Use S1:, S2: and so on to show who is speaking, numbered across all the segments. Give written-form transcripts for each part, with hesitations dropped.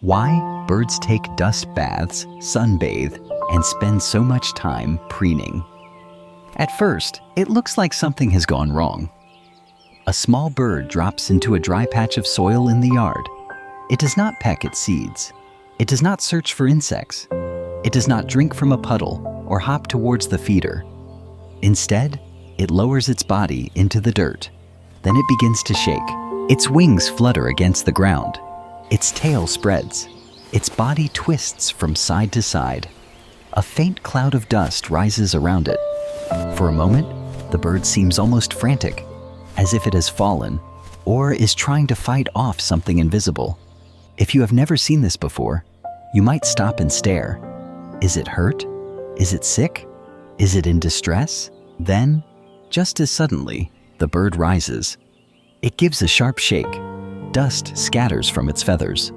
S1: Why birds take dust baths, sunbathe, and spend so much time preening. At first, it looks like something has gone wrong. A small bird drops into a dry patch of soil in the yard. It does not peck at seeds. It does not search for insects. It does not drink from a puddle or hop towards the feeder. Instead, it lowers its body into the dirt. Then it begins to shake. Its wings flutter against the ground. Its tail spreads. Its body twists from side to side. A faint cloud of dust rises around it. For a moment, the bird seems almost frantic, as if it has fallen or is trying to fight off something invisible. If you have never seen this before, you might stop and stare. Is it hurt? Is it sick? Is it in distress? Then, just as suddenly, the bird rises. It gives a sharp shake. Dust scatters from its feathers.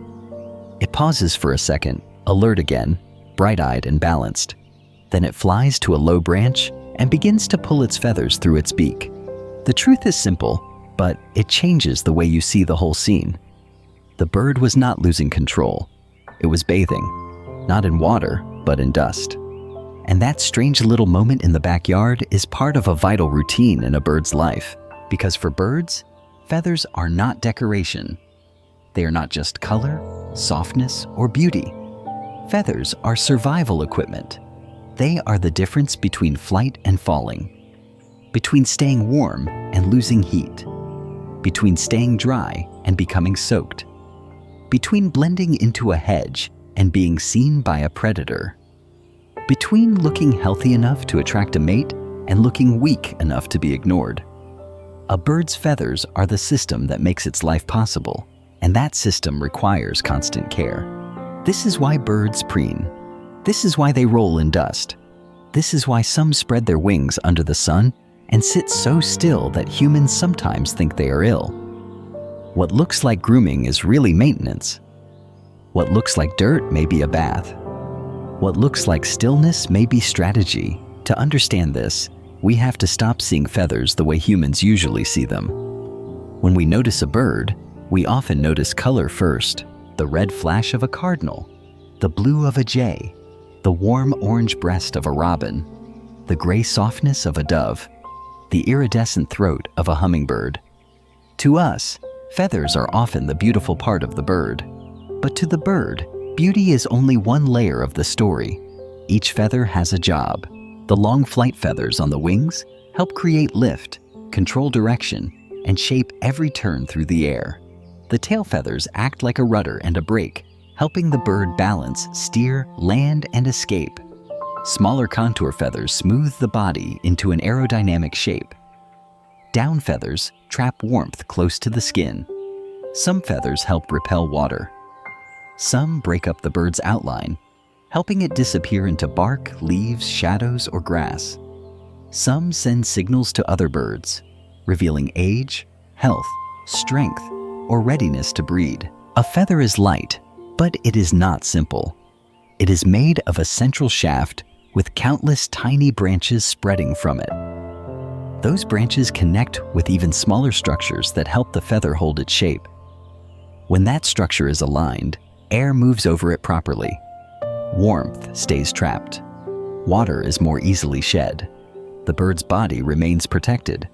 S1: It pauses for a second, alert again, bright-eyed and balanced. Then it flies to a low branch and begins to pull its feathers through its beak. The truth is simple, but it changes the way you see the whole scene. The bird was not losing control. It was bathing, not in water, but in dust. And that strange little moment in the backyard is part of a vital routine in a bird's life. Because for birds, feathers are not decoration. They are not just color, softness, or beauty. Feathers are survival equipment. They are the difference between flight and falling, between staying warm and losing heat, between staying dry and becoming soaked, between blending into a hedge and being seen by a predator, between looking healthy enough to attract a mate and looking weak enough to be ignored. A bird's feathers are the system that makes its life possible, and that system requires constant care. This is why birds preen. This is why they roll in dust. This is why some spread their wings under the sun and sit so still that humans sometimes think they are ill. What looks like grooming is really maintenance. What looks like dirt may be a bath. What looks like stillness may be strategy. To understand this, we have to stop seeing feathers the way humans usually see them. When we notice a bird, we often notice color first: the red flash of a cardinal, the blue of a jay, the warm orange breast of a robin, the gray softness of a dove, the iridescent throat of a hummingbird. To us, feathers are often the beautiful part of the bird. But to the bird, beauty is only one layer of the story. Each feather has a job. The long flight feathers on the wings help create lift, control direction, and shape every turn through the air. The tail feathers act like a rudder and a brake, helping the bird balance, steer, land, and escape. Smaller contour feathers smooth the body into an aerodynamic shape. Down feathers trap warmth close to the skin. Some feathers help repel water. Some break up the bird's outline, helping it disappear into bark, leaves, shadows, or grass. Some send signals to other birds, revealing age, health, strength, or readiness to breed. A feather is light, but it is not simple. It is made of a central shaft with countless tiny branches spreading from it. Those branches connect with even smaller structures that help the feather hold its shape. When that structure is aligned, air moves over it properly. Warmth stays trapped. Water is more easily shed. The bird's body remains protected.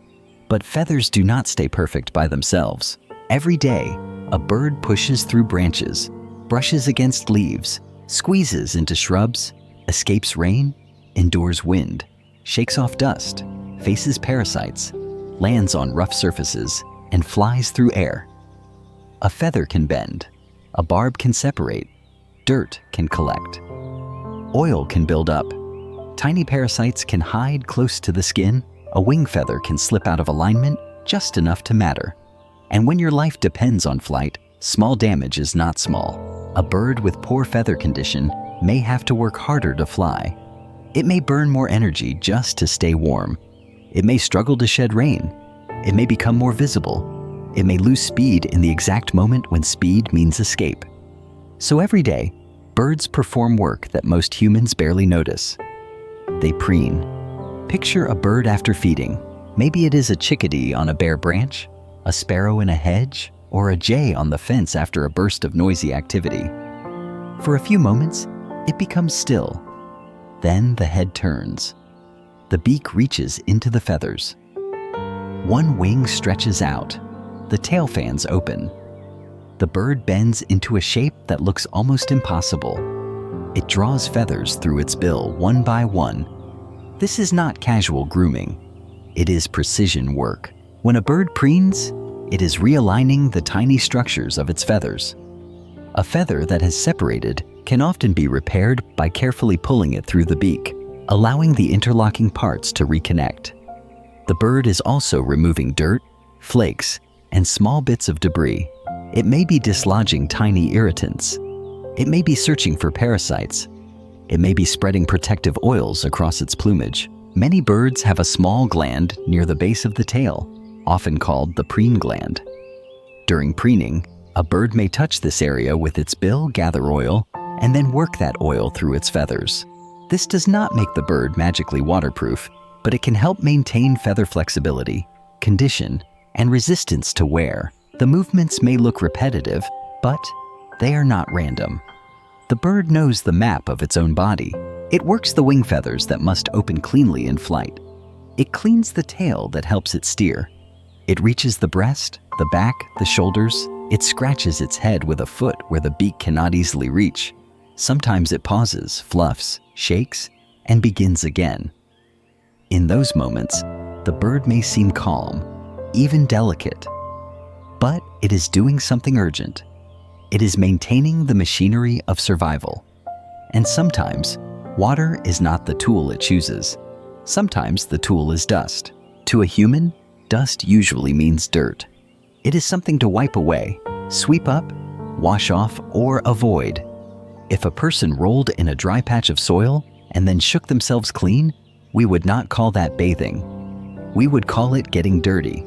S1: But feathers do not stay perfect by themselves. Every day, a bird pushes through branches, brushes against leaves, squeezes into shrubs, escapes rain, endures wind, shakes off dust, faces parasites, lands on rough surfaces, and flies through air. A feather can bend. A barb can separate. Dirt can collect. Oil can build up. Tiny parasites can hide close to the skin. A wing feather can slip out of alignment just enough to matter. And when your life depends on flight, small damage is not small. A bird with poor feather condition may have to work harder to fly. It may burn more energy just to stay warm. It may struggle to shed rain. It may become more visible. It may lose speed in the exact moment when speed means escape. So every day, birds perform work that most humans barely notice. They preen. Picture a bird after feeding. Maybe it is a chickadee on a bare branch, a sparrow in a hedge, or a jay on the fence after a burst of noisy activity. For a few moments, it becomes still. Then the head turns. The beak reaches into the feathers. One wing stretches out. The tail fans open. The bird bends into a shape that looks almost impossible. It draws feathers through its bill one by one. This is not casual grooming. It is precision work. When a bird preens, it is realigning the tiny structures of its feathers. A feather that has separated can often be repaired by carefully pulling it through the beak, allowing the interlocking parts to reconnect. The bird is also removing dirt, flakes, and small bits of debris. It may be dislodging tiny irritants. It may be searching for parasites. It may be spreading protective oils across its plumage. Many birds have a small gland near the base of the tail, often called the preen gland. During preening, a bird may touch this area with its bill, gather oil, and then work that oil through its feathers. This does not make the bird magically waterproof, but it can help maintain feather flexibility, condition, and resistance to wear. The movements may look repetitive, but they are not random. The bird knows the map of its own body. It works the wing feathers that must open cleanly in flight. It cleans the tail that helps it steer. It reaches the breast, the back, the shoulders. It scratches its head with a foot where the beak cannot easily reach. Sometimes it pauses, fluffs, shakes, and begins again. In those moments, the bird may seem calm, even delicate, but it is doing something urgent. It is maintaining the machinery of survival. And sometimes, water is not the tool it chooses. Sometimes the tool is dust. To a human, dust usually means dirt. It is something to wipe away, sweep up, wash off, or avoid. If a person rolled in a dry patch of soil and then shook themselves clean, we would not call that bathing. We would call it getting dirty.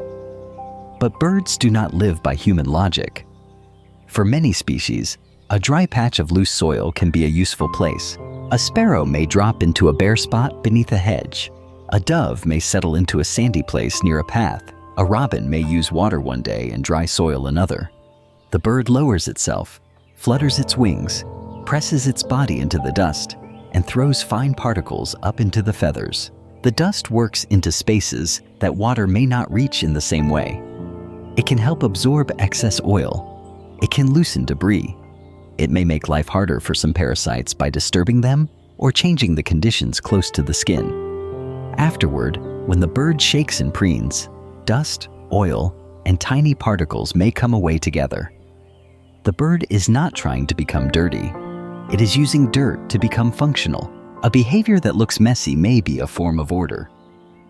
S1: But birds do not live by human logic. For many species, a dry patch of loose soil can be a useful place. A sparrow may drop into a bare spot beneath a hedge. A dove may settle into a sandy place near a path. A robin may use water one day and dry soil another. The bird lowers itself, flutters its wings, presses its body into the dust, and throws fine particles up into the feathers. The dust works into spaces that water may not reach in the same way. It can help absorb excess oil. It can loosen debris. It may make life harder for some parasites by disturbing them or changing the conditions close to the skin. Afterward, when the bird shakes and preens, dust, oil, and tiny particles may come away together. The bird is not trying to become dirty. It is using dirt to become functional. A behavior that looks messy may be a form of order.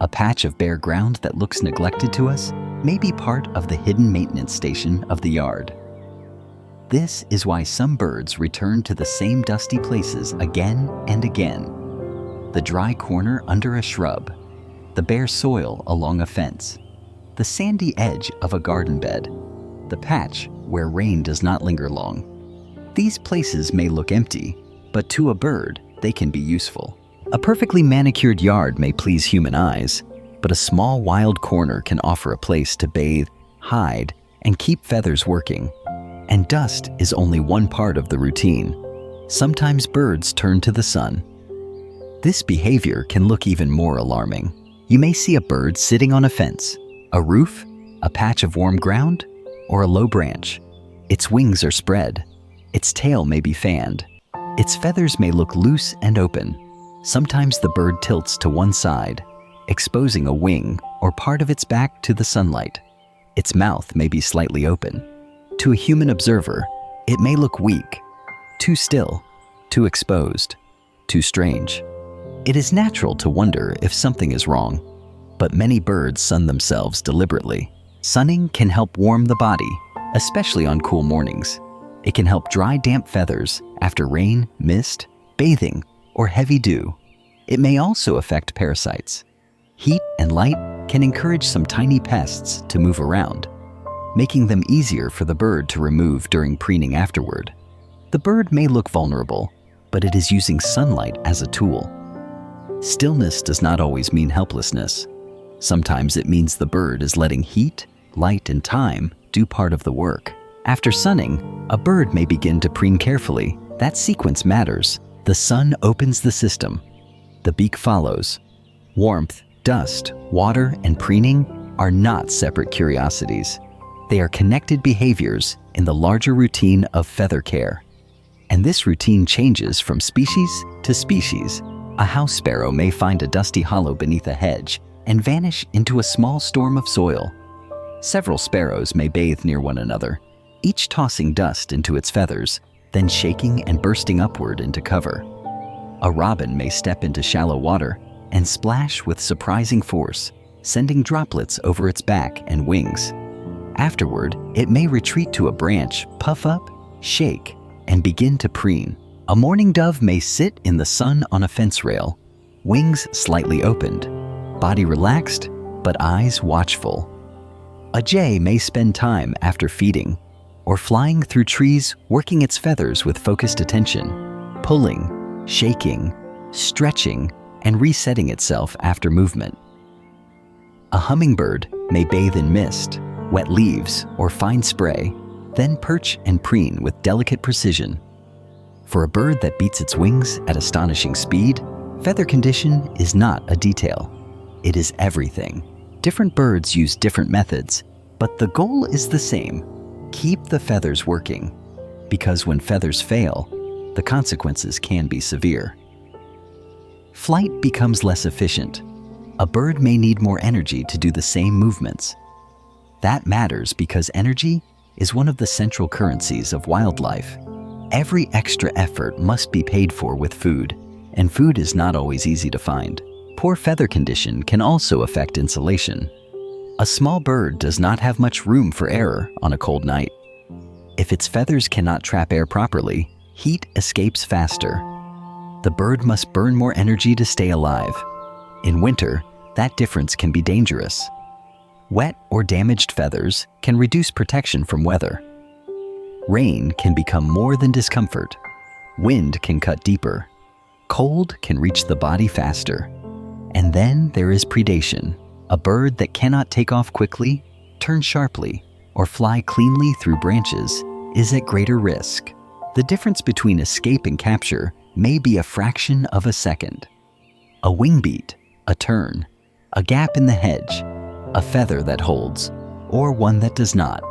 S1: A patch of bare ground that looks neglected to us may be part of the hidden maintenance station of the yard. This is why some birds return to the same dusty places again and again. The dry corner under a shrub, the bare soil along a fence, the sandy edge of a garden bed, the patch where rain does not linger long. These places may look empty, but to a bird, they can be useful. A perfectly manicured yard may please human eyes, but a small wild corner can offer a place to bathe, hide, and keep feathers working. And dust is only one part of the routine. Sometimes birds turn to the sun. This behavior can look even more alarming. You may see a bird sitting on a fence, a roof, a patch of warm ground, or a low branch. Its wings are spread. Its tail may be fanned. Its feathers may look loose and open. Sometimes the bird tilts to one side, exposing a wing or part of its back to the sunlight. Its mouth may be slightly open. To a human observer, it may look weak, too still, too exposed, too strange. It is natural to wonder if something is wrong, but many birds sun themselves deliberately. Sunning can help warm the body, especially on cool mornings. It can help dry damp feathers after rain, mist, bathing, or heavy dew. It may also affect parasites. Heat and light can encourage some tiny pests to move around, making them easier for the bird to remove during preening afterward. The bird may look vulnerable, but it is using sunlight as a tool. Stillness does not always mean helplessness. Sometimes it means the bird is letting heat, light, and time do part of the work. After sunning, a bird may begin to preen carefully, That sequence matters. The sun opens the system. The beak follows. Warmth, dust, water, and preening are not separate curiosities. They are connected behaviors in the larger routine of feather care. And this routine changes from species to species. A house sparrow may find a dusty hollow beneath a hedge and vanish into a small storm of soil. Several sparrows may bathe near one another, each tossing dust into its feathers, then shaking and bursting upward into cover. A robin may step into shallow water and splash with surprising force, sending droplets over its back and wings. Afterward, it may retreat to a branch, puff up, shake, and begin to preen. A mourning dove may sit in the sun on a fence rail, wings slightly opened, body relaxed, but eyes watchful. A jay may spend time after feeding or flying through trees, working its feathers with focused attention, pulling, shaking, stretching, and resetting itself after movement. A hummingbird may bathe in mist, wet leaves, or fine spray, then perch and preen with delicate precision. For a bird that beats its wings at astonishing speed, feather condition is not a detail. It is everything. Different birds use different methods, but the goal is the same. Keep the feathers working, because when feathers fail, the consequences can be severe. Flight becomes less efficient. A bird may need more energy to do the same movements. That matters because energy is one of the central currencies of wildlife. Every extra effort must be paid for with food, and food is not always easy to find. Poor feather condition can also affect insulation. A small bird does not have much room for error on a cold night. If its feathers cannot trap air properly, heat escapes faster. The bird must burn more energy to stay alive. In winter, that difference can be dangerous. Wet or damaged feathers can reduce protection from weather. Rain can become more than discomfort. Wind can cut deeper. Cold can reach the body faster. And then there is predation. A bird that cannot take off quickly, turn sharply, or fly cleanly through branches is at greater risk. The difference between escape and capture may be a fraction of a second. A wing beat, a turn, a gap in the hedge, a feather that holds, or one that does not.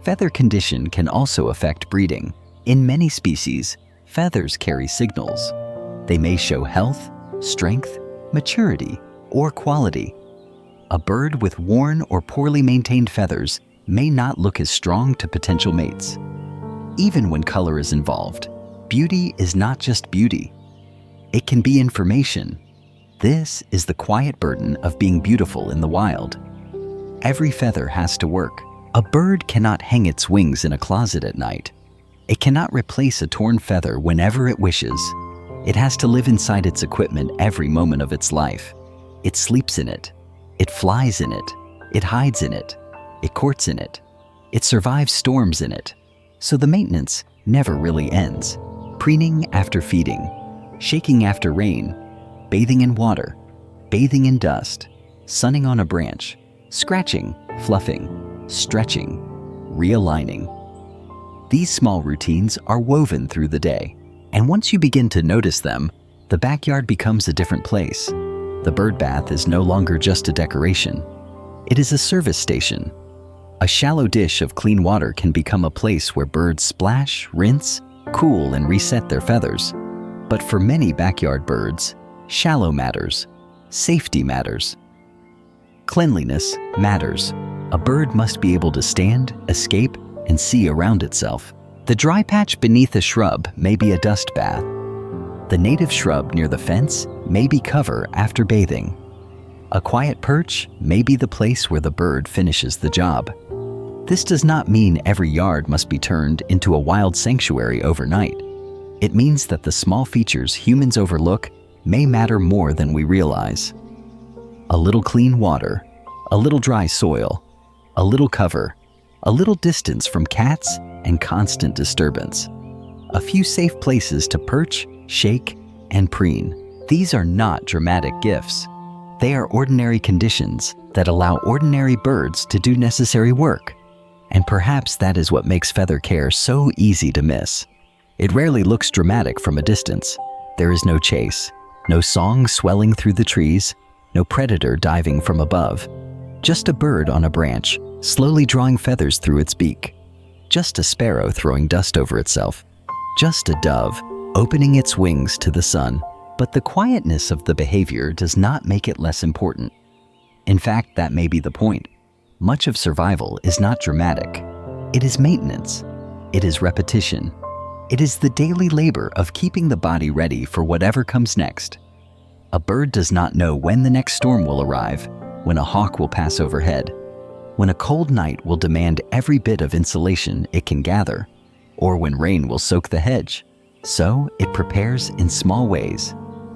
S1: Feather condition can also affect breeding. In many species, feathers carry signals. They may show health, strength, maturity, or quality. A bird with worn or poorly maintained feathers may not look as strong to potential mates. Even when color is involved, beauty is not just beauty. It can be information. This is the quiet burden of being beautiful in the wild. Every feather has to work. A bird cannot hang its wings in a closet at night. It cannot replace a torn feather whenever it wishes. It has to live inside its equipment every moment of its life. It sleeps in it. It flies in it. It hides in it. It courts in it. It survives storms in it. So the maintenance never really ends. Preening after feeding, shaking after rain, bathing in water, bathing in dust, sunning on a branch, scratching, fluffing, stretching, realigning. These small routines are woven through the day, and once you begin to notice them, the backyard becomes a different place. The bird bath is no longer just a decoration. It is a service station. A shallow dish of clean water can become a place where birds splash, rinse, cool, and reset their feathers. But for many backyard birds, shallow matters. Safety matters. Cleanliness matters. A bird must be able to stand, escape, and see around itself. The dry patch beneath a shrub may be a dust bath. The native shrub near the fence may be cover after bathing. A quiet perch may be the place where the bird finishes the job. This does not mean every yard must be turned into a wild sanctuary overnight. It means that the small features humans overlook may matter more than we realize. A little clean water, a little dry soil, a little cover, a little distance from cats and constant disturbance. A few safe places to perch, shake, and preen. These are not dramatic gifts. They are ordinary conditions that allow ordinary birds to do necessary work. And perhaps that is what makes feather care so easy to miss. It rarely looks dramatic from a distance. There is no chase, no song swelling through the trees, no predator diving from above. Just a bird on a branch, slowly drawing feathers through its beak. Just a sparrow throwing dust over itself. Just a dove opening its wings to the sun. But the quietness of the behavior does not make it less important. In fact, that may be the point. Much of survival is not dramatic. It is maintenance. It is repetition. It is the daily labor of keeping the body ready for whatever comes next. A bird does not know when the next storm will arrive, when a hawk will pass overhead, when a cold night will demand every bit of insulation it can gather, or when rain will soak the hedge. So it prepares in small ways,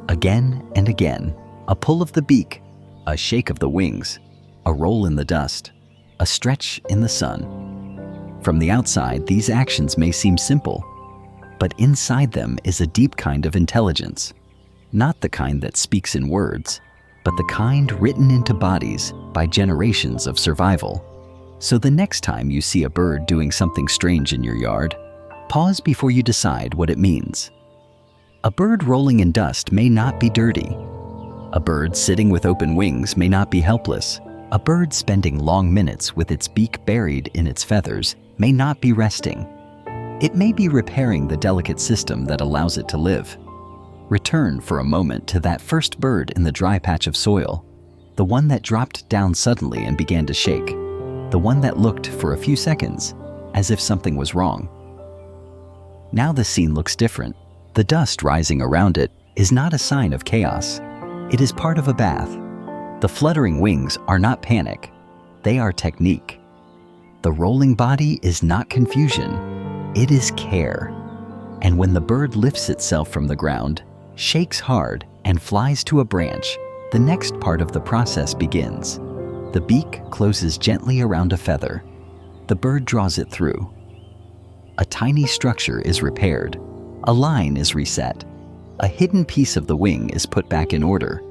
S1: again and again. A pull of the beak, a shake of the wings, a roll in the dust, a stretch in the sun. From the outside, these actions may seem simple, but inside them is a deep kind of intelligence. Not the kind that speaks in words, but the kind written into bodies by generations of survival. So the next time you see a bird doing something strange in your yard, pause before you decide what it means. A bird rolling in dust may not be dirty. A bird sitting with open wings may not be helpless. A bird spending long minutes with its beak buried in its feathers may not be resting. It may be repairing the delicate system that allows it to live. Return for a moment to that first bird in the dry patch of soil, the one that dropped down suddenly and began to shake, the one that looked for a few seconds as if something was wrong. Now the scene looks different. The dust rising around it is not a sign of chaos. It is part of a bath. The fluttering wings are not panic. They are technique. The rolling body is not confusion. It is care. And when the bird lifts itself from the ground, shakes hard, and flies to a branch, the next part of the process begins. The beak closes gently around a feather. The bird draws it through. A tiny structure is repaired. A line is reset. A hidden piece of the wing is put back in order.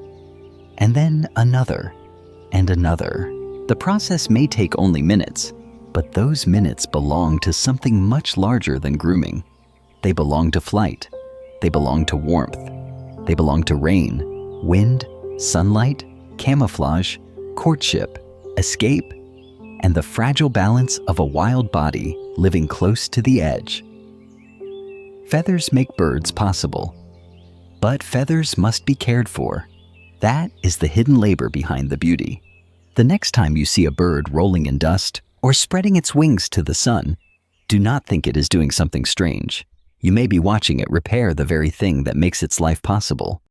S1: And then another, and another. The process may take only minutes, but those minutes belong to something much larger than grooming. They belong to flight. They belong to warmth. They belong to rain, wind, sunlight, camouflage, courtship, escape, and the fragile balance of a wild body living close to the edge. Feathers make birds possible, but feathers must be cared for. That is the hidden labor behind the beauty. The next time you see a bird rolling in dust or spreading its wings to the sun, do not think it is doing something strange. You may be watching it repair the very thing that makes its life possible.